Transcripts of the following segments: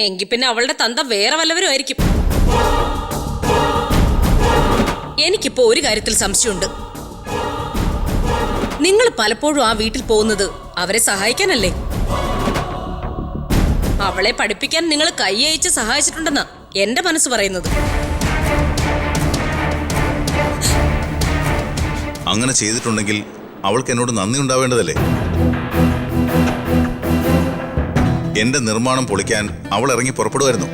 എങ്കിൽ പിന്നെ അവളുടെ തന്ത വേറെ വല്ലവരും ആയിരിക്കും. എനിക്കിപ്പോ ഒരു കാര്യത്തിൽ സംശയമുണ്ട്. നിങ്ങൾ പലപ്പോഴും ആ വീട്ടിൽ പോകുന്നത് അവരെ സഹായിക്കാനല്ലേ? അവളെ പഠിപ്പിക്കാൻ നിങ്ങൾ കൈ അയച്ച് സഹായിച്ചിട്ടുണ്ടെന്നാ എന്റെ മനസ്സ് പറയുന്നത്. അങ്ങനെ ചെയ്തിട്ടുണ്ടെങ്കിൽ അവൾക്ക് എന്നോട് നന്ദി ഉണ്ടാവേണ്ടതല്ലേ? എന്റെ നിർമ്മാണം പൊളിക്കാൻ അവൾ ഇറങ്ങി പുറപ്പെടുമായിരുന്നു.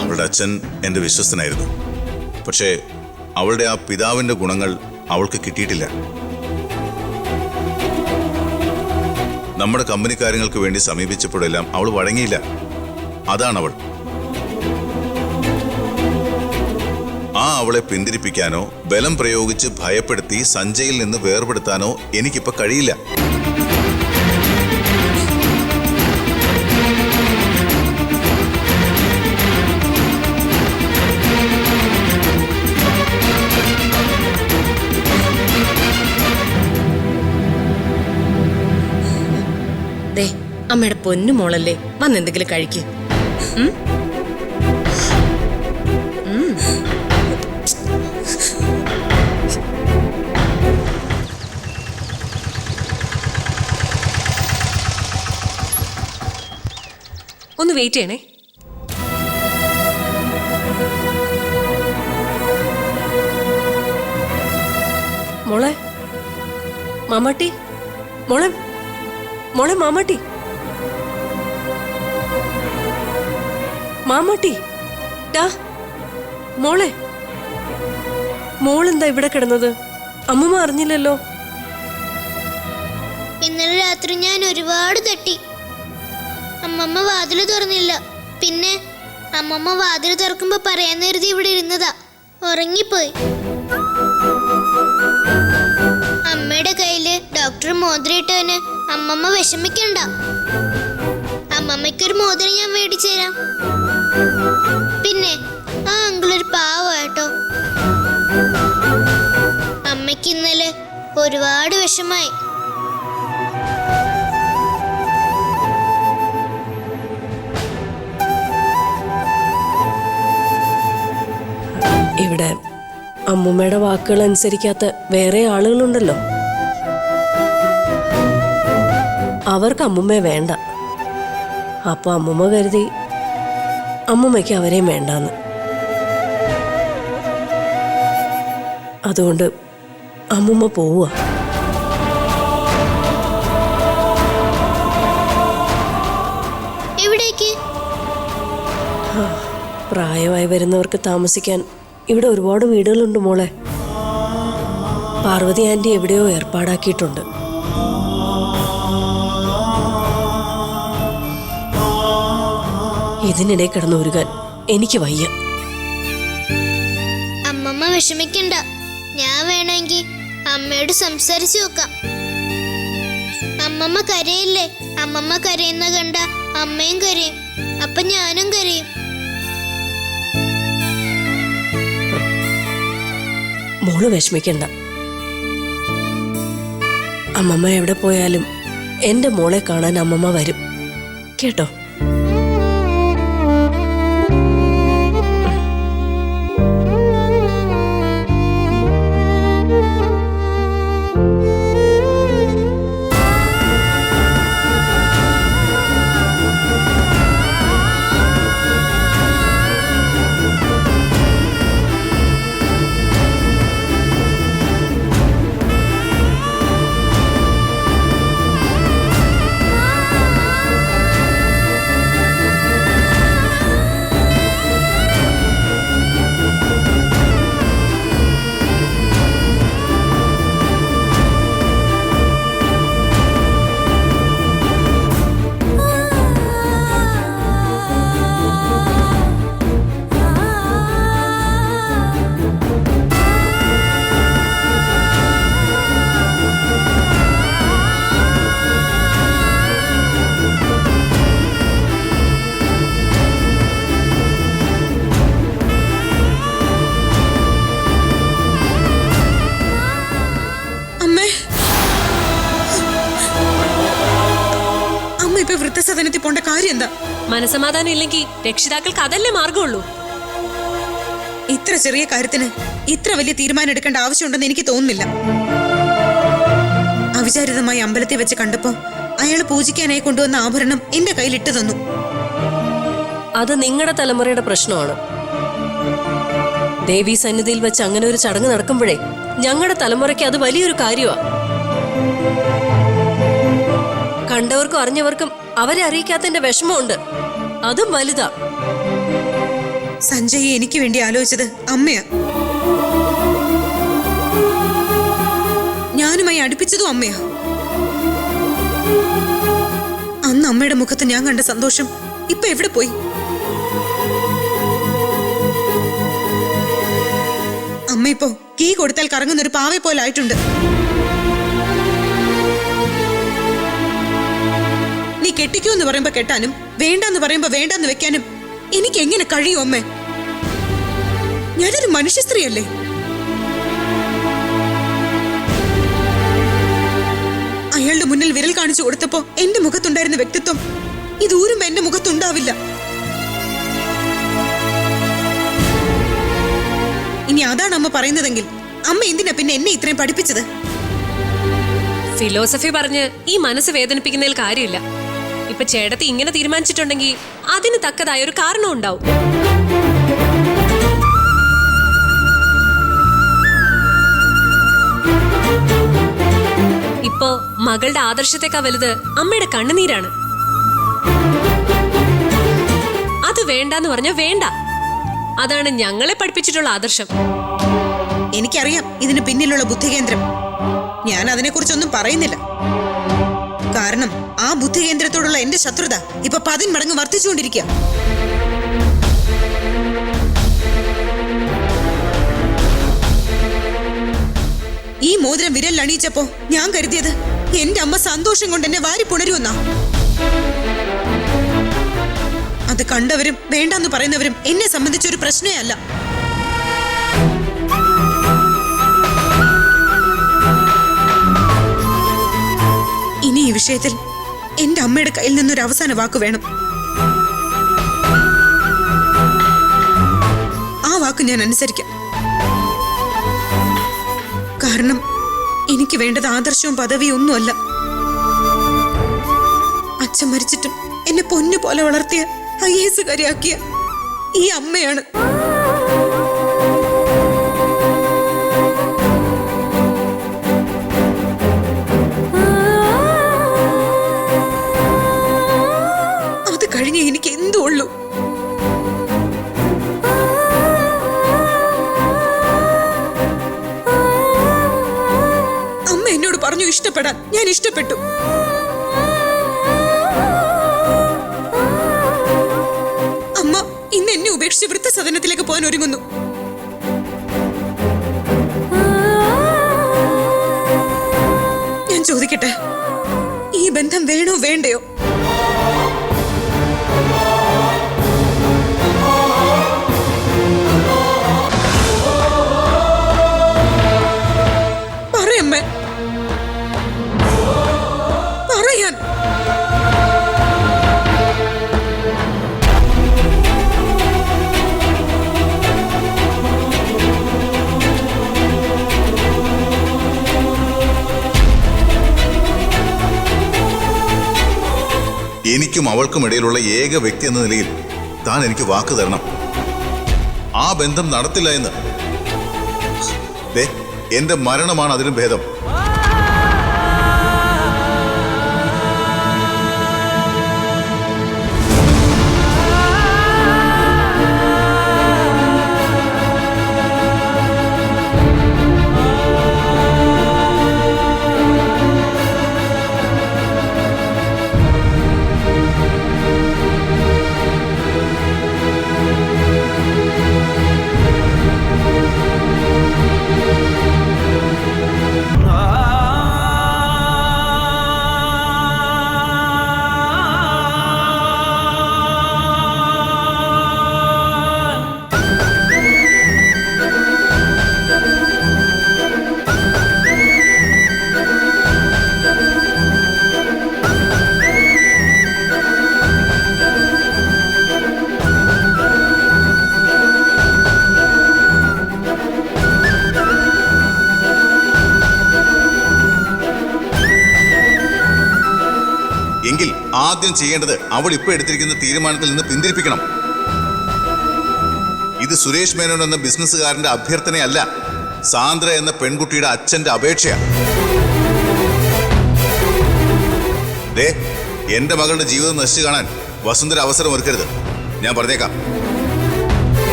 അവളുടെ അച്ഛൻ എന്റെ വിശ്വസ്തനായിരുന്നു. പക്ഷേ അവളുടെ ആ പിതാവിന്റെ ഗുണങ്ങൾ അവൾക്ക് കിട്ടിയിട്ടില്ല. നമ്മുടെ കമ്പനി കാര്യങ്ങൾക്ക് വേണ്ടി സമീപിച്ചപ്പോഴെല്ലാം അവൾ വഴങ്ങിയില്ല. അതാണവൾ. ആ അവളെ പിന്തിരിപ്പിക്കാനോ ബലം പ്രയോഗിച്ച് ഭയപ്പെടുത്തി സഞ്ജയിൽ നിന്ന് വേർപെടുത്താനോ എനിക്കിപ്പോ കഴിയില്ല. അമ്മയുടെ പൊന്നു മോളല്ലേ, വന്നെന്തെങ്കിലും കഴിക്ക്. ഒന്ന് വെയിറ്റ് ചെയ്യണേ. മോളെ മാമാട്ടി, മോളെ മോളെ മാമാട്ടി, മാമാട്ടി, ടാ മോളെ, മോളെന്താ ഇവിടെ കിടന്നത്? അമ്മമ്മ അറിഞ്ഞില്ലല്ലോ. ഇന്നലെ രാത്രി ഞാൻ ഒരുപാട് തട്ടി. അമ്മമ്മ വാതില് തുറന്നില്ല. പിന്നെ അമ്മമ്മ വാതില് തുറക്കുമ്പോ പറയാൻ കരുതി ഇവിടെ ഇരുന്നതാ. ഉറങ്ങിപ്പോയി. അമ്മയുടെ കയ്യില് ഡോക്ടർ മോതിരയിട്ടവന് അമ്മമ്മ വിഷമിക്കണ്ട. അമ്മമ്മയ്ക്കൊരു മോതിരം ഞാൻ മേടിച്ചു തരാം. പിന്നെ ആ അങ്കിളൊരു പാവാട്ടോ. അമ്മയ്ക്ക് ഇന്നലെ ഒരുപാട് വിഷമായി. ഇവിടെ അമ്മൂമ്മയുടെ വാക്കുകൾ അനുസരിക്കാത്ത വേറെ ആളുകളുണ്ടല്ലോ. അവർക്ക് അമ്മൂമ്മയെ വേണ്ട. അപ്പൊ അമ്മൂമ്മ കരുതി അമ്മൂമ്മയ്ക്ക് അവരെയും വേണ്ടാന്ന്. അതുകൊണ്ട് അമ്മൂമ്മ പോവുക. എവിടേക്ക്? പ്രായമായി വരുന്നവർക്ക് താമസിക്കാൻ ഇവിടെ ഒരുപാട് വീടുകളുണ്ട് മോളെ. പാർവതി ആന്റി എവിടെയോ ഏർപ്പാടാക്കിയിട്ടുണ്ട്. ഇതിനിടെ കിടന്നുരുകാൻ എനിക്ക് വയ്യ. അമ്മമ്മ വിഷമിക്കണ്ട. ഞാൻ വേണമെങ്കിൽ അമ്മയോട് സംസാരിച്ചു നോക്കാം. അമ്മമ്മ കരയില്ലേ? അമ്മമ്മ കരയുന്ന കണ്ട അമ്മയും കരയും. അപ്പൊ ഞാനും കരയും. മോള് വിഷമിക്കണ്ട. അമ്മമ്മ എവിടെ പോയാലും എന്റെ മോളെ കാണാൻ അമ്മമ്മ വരും കേട്ടോ. വൃദ്ധസദനത്തിൽ പോണ്ട കാര്യം എന്താ? മനസമാധാനം ഇല്ലെങ്കിൽ രക്ഷിതാക്കൾക്ക് അതല്ലേ മാർഗമുള്ളൂ. ഇത്ര ചെറിയ കാര്യത്തിന് ഇത്ര വലിയ തീരുമാനം എടുക്കേണ്ട ആവശ്യമുണ്ടെന്ന് എനിക്ക് തോന്നുന്നില്ല. അവിചാരിതമായി അമ്പലത്തിൽ വെച്ച് കണ്ടപ്പോ അയാൾ പൂജിക്കാനായി കൊണ്ടുവന്ന ആഭരണം എന്റെ കയ്യിൽ ഇട്ടു തന്നു. അത് നിങ്ങളുടെ തലമുറയുടെ പ്രശ്നമാണ്. ദേവീ സന്നിധിയിൽ വെച്ച് അങ്ങനെ ഒരു ചടങ്ങ് നടക്കുമ്പോഴേ ഞങ്ങളുടെ തലമുറയ്ക്ക് അത് വലിയൊരു കാര്യമാണ്. കണ്ടവർക്കും അറിഞ്ഞവർക്കും അവരെ അറിയിക്കാത്തതിന്റെ വിഷമമുണ്ട്. അതും വലുതാ. സഞ്ജയ് എനിക്ക് വേണ്ടി ആലോചിച്ചത് അമ്മയാ. ഞാനുമായി അടുപ്പിച്ചതും അമ്മയാ. അന്ന് അമ്മയുടെ മുഖത്ത് ഞാൻ കണ്ട സന്തോഷം ഇപ്പൊ എവിടെ പോയി? അമ്മ ഇപ്പോ കീ കൊടുത്താൽ കറങ്ങുന്ന ഒരു പാവെ പോലെ ആയിട്ടുണ്ട്. നീ കെട്ടിക്കൂ എന്ന് പറയുമ്പോ കെട്ടാനും വേണ്ടെന്ന് പറയുമ്പോ വേണ്ടെന്ന് വെക്കാനും എനിക്ക് എങ്ങനെ കഴിയും അമ്മേ? ഞാനൊരു മനുഷ്യ സ്ത്രീയല്ലേ? അയാളുടെ മുന്നിൽ വിരൽ കാണിച്ചു കൊടുത്തപ്പോ എന്റെ മുഖത്തുണ്ടായിരുന്ന വ്യക്തിത്വം ഇതൂരും എന്റെ മുഖത്തുണ്ടാവില്ല. ഇനി അതാണ് അമ്മ പറയുന്നതെങ്കിൽ അമ്മ എന്തിനാ പിന്നെ എന്നെ ഇത്രയും പഠിപ്പിച്ചത്? ഫിലോസഫി പറഞ്ഞ് ഈ മനസ്സ് വേദനിപ്പിക്കുന്നതിൽ കാര്യമില്ല. ഇപ്പൊ ചേട്ടത്തി ഇങ്ങനെ തീരുമാനിച്ചിട്ടുണ്ടെങ്കിൽ അതിന് തക്കതായ ഒരു കാരണം ഉണ്ടാവും. ഇപ്പോ മകളുടെ ആദർശത്തെക്കാൾ വലുത് അമ്മയുടെ കണ്ണുനീരാണ്. അത് വേണ്ടാന്ന് പറഞ്ഞ വേണ്ട. അതാണ് ഞങ്ങളെ പഠിപ്പിച്ചിട്ടുള്ള ആദർശം. എനിക്കറിയാം ഇതിന് പിന്നിലുള്ള ബുദ്ധികേന്ദ്രം. ഞാൻ അതിനെക്കുറിച്ചൊന്നും പറയുന്നില്ല. കാരണം ആ ബുദ്ധികേന്ദ്രത്തോടുള്ള എന്റെ ശത്രുത ഇപ്പൊ 10 മടങ്ങ് വർദ്ധിച്ചുകൊണ്ടിരിക്കുക. ഈ മോതിരം വിരൽ അണിയിച്ചപ്പോ ഞാൻ കരുതിയത് എന്റെ അമ്മ സന്തോഷം കൊണ്ട് എന്നെ വാരി പുണരുമെന്നാ. അത് കണ്ടവരും വേണ്ടാന്ന് പറയുന്നവരും എന്നെ സംബന്ധിച്ചൊരു പ്രശ്നമേ അല്ല. ഇനി ഈ വിഷയത്തിൽ എന്റെ അമ്മയുടെ കയ്യിൽ നിന്നൊരു അവസാന വാക്ക് വേണം. ആ വാക്ക് ഞാൻ അനുസരിക്കാം. കാരണം എനിക്ക് വേണ്ടത് ആദർശവും പദവിയും ഒന്നുമല്ല. അച്ഛൻ മരിച്ചിട്ടും എന്നെ പൊന്നു പോലെ വളർത്തിയ IAS കാര്യാക്കിയ ഈ അമ്മയാണ്. അത് കഴിഞ്ഞ് എനിക്ക് എന്തോ ഉള്ളൂ. അമ്മ എന്നോട് പറഞ്ഞു ഇഷ്ടപ്പെടാൻ. ഞാൻ ഇഷ്ടപ്പെട്ടു. അമ്മ ഇന്ന് എന്നെ ഉപേക്ഷിച്ച് വൃദ്ധസദനത്തിലേക്ക് പോകാൻ ഒരുങ്ങുന്നു. ഞാൻ ചോദിക്കട്ടെ, ഈ ബന്ധം വേണോ വേണ്ടയോ? പറയമ്മേ, പറയാൻ. എനിക്കും അവൾക്കും ഇടയിലുള്ള ഏക വ്യക്തി എന്ന നിലയിൽ താൻ എനിക്ക് വാക്ക് തരണം. ആ ബന്ധം നടത്തില്ല എന്ന്. ദേ, എന്റെ മരണമാണ് അതിനും ഭേദം. ആദ്യം ചെയ്യേണ്ടത് അവൾ ഇപ്പൊ എടുത്തിരിക്കുന്ന തീരുമാനത്തിൽ നിന്ന് പിന്തിരിപ്പിക്കണം. ഇത് സുരേഷ് മേനോൻ എന്ന ബിസിനസ്സുകാരന്റെ അഭ്യർത്ഥനയല്ല, സാന്ദ്ര എന്ന പെൺകുട്ടിയുടെ അച്ഛന്റെ അപേക്ഷയാണ്. ദേ, എന്റെ മകളുടെ ജീവിതം നശിച്ചു കാണാൻ വസുന്ധര അവസരം ഒരുക്കരുത്. ഞാൻ പറഞ്ഞേക്കാം.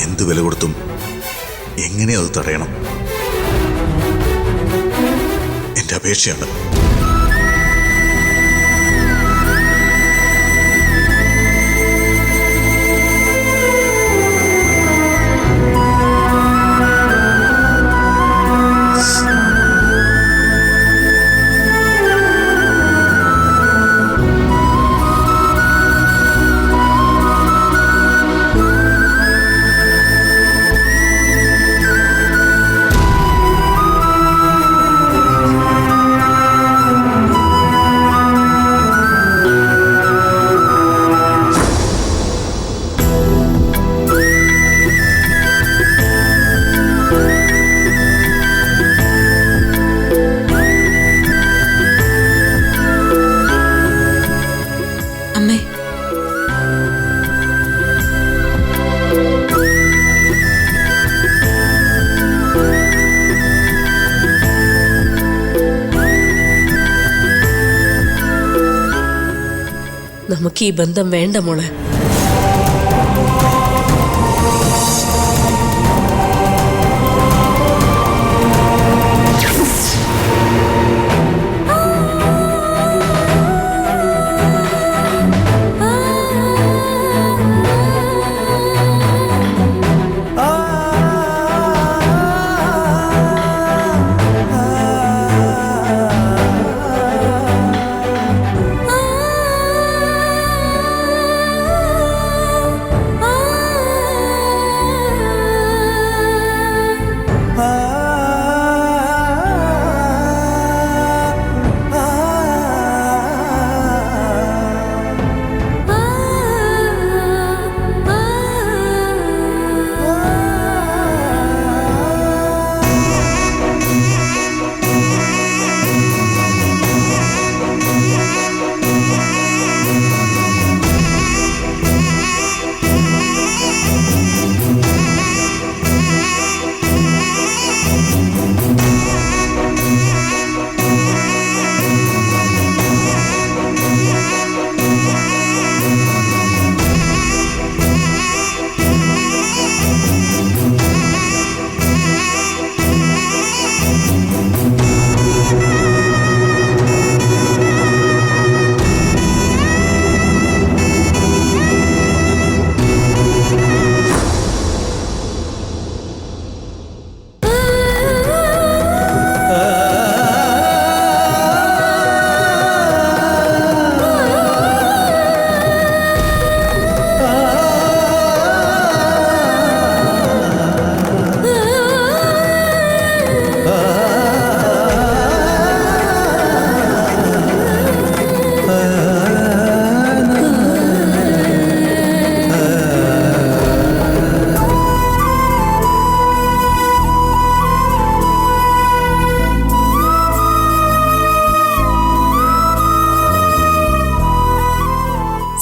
എന്ത് വില കൊടുത്തും എങ്ങനെയോ അത് തടയണം. എന്റെ അപേക്ഷയാണ്. അമ്മേ, നമുക്ക് ഈ ബന്ധം വേണ്ട മോളെ.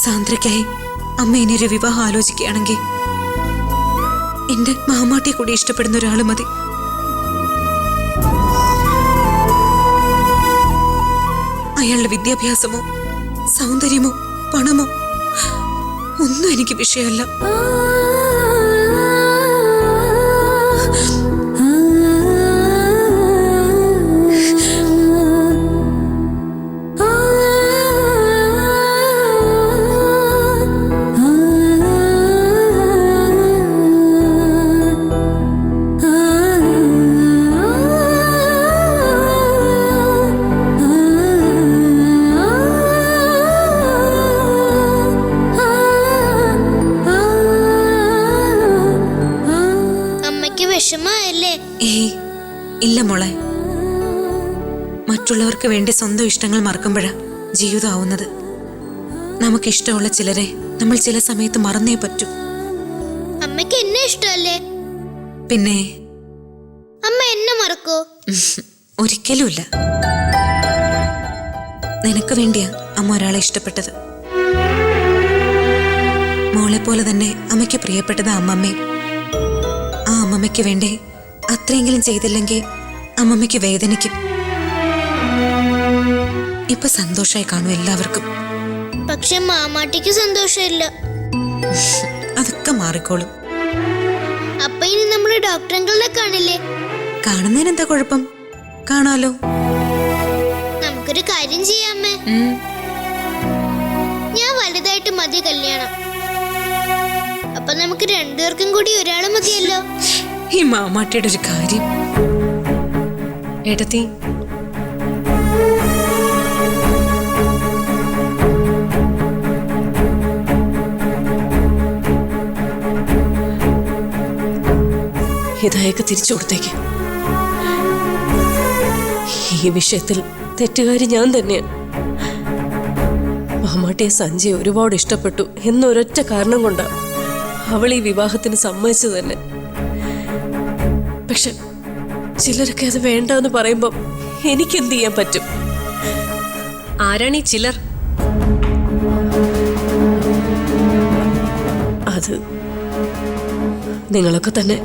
സാന്ദ്രയ്ക്കായി അമ്മ ഇനിയൊരു വിവാഹം ആലോചിക്കുകയാണെങ്കിൽ എന്റെ മാമാട്ടിയെ കൂടി ഇഷ്ടപ്പെടുന്ന ഒരാൾ മതി. അയാളുടെ വിദ്യാഭ്യാസമോ സൗന്ദര്യമോ പണമോ ഒന്നും എനിക്ക് വിഷയമല്ല. വിഷമല്ലേ? ഏയ് ഇല്ല മോളെ, മറ്റുള്ളവർക്ക് വേണ്ടി സ്വന്തം ഇഷ്ടങ്ങൾ മറക്കുമ്പോഴാ ജീവിതമാവുന്നത്. നമുക്കിഷ്ടമുള്ള ചിലരെ നമ്മൾ ചില സമയത്ത് മറന്നേ പറ്റൂ. അമ്മയ്ക്ക് എന്നെ ഇഷ്ടമല്ലേ? പിന്നെ അമ്മ എന്നെ മറക്കോ? ഒരിക്കലുമില്ല. നിനക്ക് വേണ്ടിയാ അമ്മ ഒരാളെ ഇഷ്ടപ്പെട്ടത്. മോളെ പോലെ തന്നെ അമ്മയ്ക്ക് പ്രിയപ്പെട്ടത് അമ്മമ്മേ. ആ അമ്മമ്മയ്ക്ക് വേണ്ടി അത്രയെങ്കിലും ചെയ്തില്ലെങ്കിൽ അമ്മമ്മയ്ക്ക് വേദനിക്കും. ഇപ്പൊ സന്തോഷമായി കാണും എല്ലാവർക്കും. പക്ഷെ മാമാട്ടിക്ക് സന്തോഷമില്ല. അതൊക്കെ മാറിക്കോളും. അപ്പൊ ഇനി നമ്മള് ഡോക്ടർ അങ്കിളിനെ കാണില്ലേ? കാണുന്നതിനെന്താ കുഴപ്പം? കാണാലോ. നമുക്കൊരു കാര്യം ചെയ്യാമേ. ഞാൻ വലുതായിട്ട് മതി കല്യാണം. അപ്പൊ നമുക്ക് രണ്ടുപേർക്കും കൂടി ഒരാള് മതിയല്ലോ. ഈ മാമാട്ടിയുടെ ഒരു കാര്യം. ഏട്ടത്തി, ഇതയക്ക് തിരിച്ചു കൊടുത്തേക്ക്. ഈ വിഷയത്തിൽ തെറ്റുകാരി ഞാൻ തന്നെയാണ്. മാമാട്ടിയെ സഞ്ജയ് ഒരുപാട് ഇഷ്ടപ്പെട്ടു എന്നൊരൊറ്റ കാരണം കൊണ്ടാണ് അവൾ ഈ വിവാഹത്തിന് സമ്മതിച്ചു തന്നെ. പക്ഷെ ചിലരൊക്കെ അത് വേണ്ടെന്ന് പറയുമ്പം എനിക്കെന്ത് ചെയ്യാൻ പറ്റും? ആരാണീ ചിലർ? അത് നിങ്ങളൊക്കെ തന്നെ.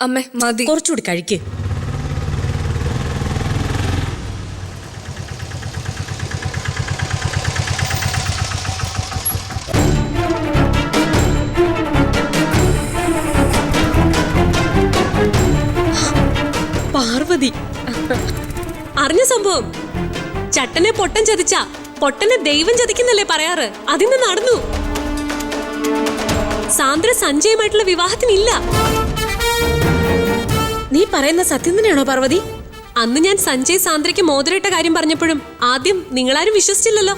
അമ്മേ മതി, കുറച്ചുകൂടി കഴിക്ക്. പാർവതി അറിഞ്ഞ സംഭവം? ചട്ടനെ പൊട്ടൻ ചതിച്ച പൊട്ടനെ ദൈവം ചതിക്കുന്നല്ലേ പറയാറ്? അതിന്ന് നടന്നു. സാന്ദ്ര സഞ്ജയുമായിട്ടുള്ള വിവാഹത്തിനില്ല. നീ പറയുന്ന സത്യം തന്നെയാണോ പാർവതി? അന്ന് ഞാൻ സഞ്ജയ് സാന്ദ്രയ്ക്ക് മോതിരയിട്ട കാര്യം പറഞ്ഞപ്പോഴും ആദ്യം നിങ്ങളാരും വിശ്വസിച്ചില്ലല്ലോ.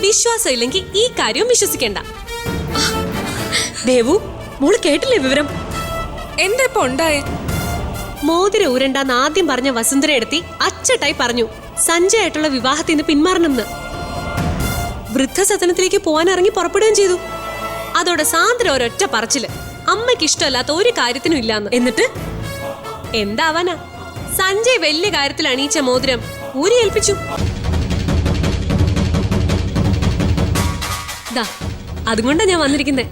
വിശ്വാസം ഇല്ലെങ്കിൽ ഈ കാര്യവും വിശ്വസിക്കേണ്ട. ദേവു, മോള് കേട്ടില്ലേ വിവരം? എന്താ ഇപ്പൊ ഉണ്ടായേ? മോതിര ഊരണ്ടാന്ന് ആദ്യം പറഞ്ഞ വസുന്ധര എടുത്തി അച്ചട്ടായി പറഞ്ഞു സഞ്ജയ് ആയിട്ടുള്ള വിവാഹത്തിൽ നിന്ന് പിന്മാറണമെന്ന്. വൃദ്ധസദനത്തിലേക്ക് പോകാൻ ഇറങ്ങി പുറപ്പെടുകയും ചെയ്തു. അതോടെ സാന്ദ്ര ഒരൊറ്റ പറച്ചില്, അമ്മയ്ക്ക് ഇഷ്ടമല്ലാത്ത ഒരു കാര്യത്തിനും ഇല്ലാന്ന്. എന്നിട്ട് എന്താവാനാ, സഞ്ജയ് വലിയ കാര്യത്തിൽ അണിയിച്ച മോതിരം ഊരി ഏൽപ്പിച്ചു. ദാ അതുകൊണ്ടാ ഞാൻ വന്നിരിക്കുന്നേ.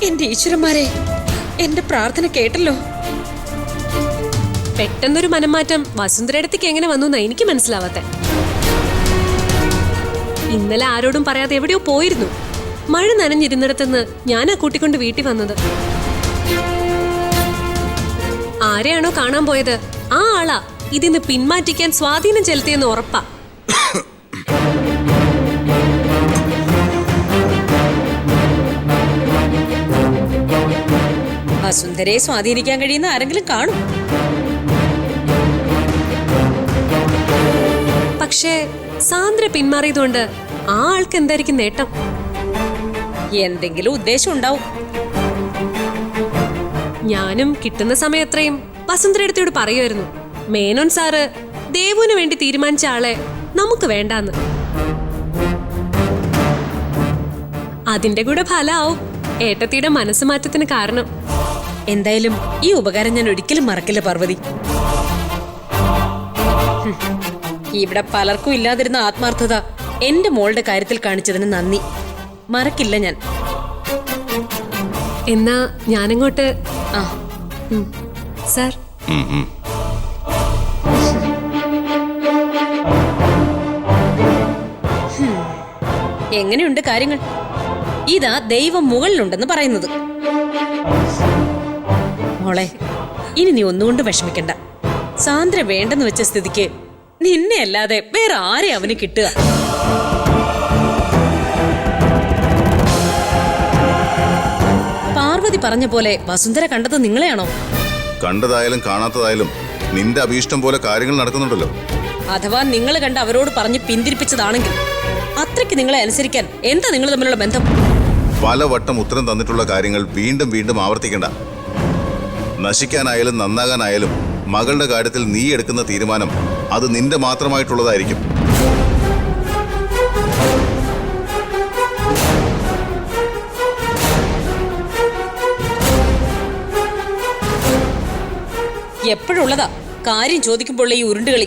എന്റെ ഈശ്വരന്മാരെ, എന്റെ പ്രാർത്ഥന കേട്ടല്ലോ. പെട്ടെന്നൊരു മനംമാറ്റം വസുന്ധരയടുത്തേക്ക് എങ്ങനെ വന്നു എന്നാ എനിക്ക് മനസ്സിലാവാത്തെ. ഇന്നലെ ആരോടും പറയാതെ എവിടെയോ പോയിരുന്നു. മഴ നനഞ്ഞിരുന്നിടത്തുനിന്ന് ഞാനാ കൂട്ടിക്കൊണ്ട് വീട്ടിൽ വന്നത്. ആരെയാണോ കാണാൻ പോയത് ആ ആളാ ഇതിന്ന് പിന്മാറ്റിക്കാൻ സ്വാധീനം ചെലുത്തിയെന്ന് ഉറപ്പാ. വസുന്ധരയെ സ്വാധീനിക്കാൻ കഴിയുന്ന ആരെങ്കിലും കാണും. പക്ഷേ സാന്ദ്ര പിന്മാറിയതുകൊണ്ട് ആ ആൾക്ക് എന്തായിരിക്കും നേട്ടം? എന്തെങ്കിലും ഉദ്ദേശം ഉണ്ടാവും. ഞാനും കിട്ടുന്ന സമയത്രയും വസുന്ധരടുത്തോട് പറയുമായിരുന്നു, മേനോൻ സാറ് ദേവുവിന് വേണ്ടി തീരുമാനിച്ച ആളെ നമുക്ക് വേണ്ടാന്ന്. അതിന്റെ കൂടെ ഫലാവും ഏട്ടത്തിയുടെ മനസ്സുമാറ്റത്തിന് കാരണം. എന്തായാലും ഈ ഉപകാരം ഞാൻ ഒരിക്കലും മറക്കില്ല പാർവതി. ഇവിടെ പലർക്കും ഇല്ലാതിരുന്ന ആത്മാർത്ഥത എന്റെ മോളുടെ കാര്യത്തിൽ കാണിച്ചതിന് നന്ദി. മറക്കില്ല ഞാൻ. എന്നാ ഞാനങ്ങോട്ട്. ആ സാർ, എങ്ങനെയുണ്ട് കാര്യങ്ങൾ? ഇതാ ദൈവം മുകളിലുണ്ടെന്ന് പറയുന്നത്. മോളെ, ഇനി നീ ഒന്നുകൊണ്ട് വിഷമിക്കണ്ട. സാന്ദ്ര വേണ്ടെന്ന് വെച്ച സ്ഥിതിക്ക് നിന്നെ അല്ലാതെ വേറെ ആരെ അവന് കിട്ടുക? പാർവതി പറഞ്ഞ പോലെ വസുന്ധര കണ്ടത് നിങ്ങളെയാണോ? കണ്ടതായാലും കാണാത്തതായാലും നിന്റെ അഭീഷ്ടം പോലെ കാര്യങ്ങൾ നടക്കുന്നുണ്ടല്ലോ. അഥവാ നിങ്ങൾ കണ്ട് അവരോട് പറഞ്ഞ് പിന്തിരിപ്പിച്ചതാണെങ്കിൽ അത്രയ്ക്ക് നിങ്ങളെ അനുസരിക്കാൻ എന്താ നിങ്ങൾ തമ്മിലുള്ള ബന്ധം? പലവട്ടം ഉത്തരം തന്നിട്ടുള്ള കാര്യങ്ങൾ വീണ്ടും വീണ്ടും ആവർത്തിക്കണ്ട. നശിക്കാനായാലും നന്നാകാനായാലും മകളുടെ കാര്യത്തിൽ നീ എടുക്കുന്ന തീരുമാനം അത് നിന്റെ മാത്രമായിട്ടുള്ളതായിരിക്കും. എപ്പോഴുള്ളതാ കാര്യം ചോദിക്കുമ്പോൾ ഈ ഉരുണ്ടുകളി.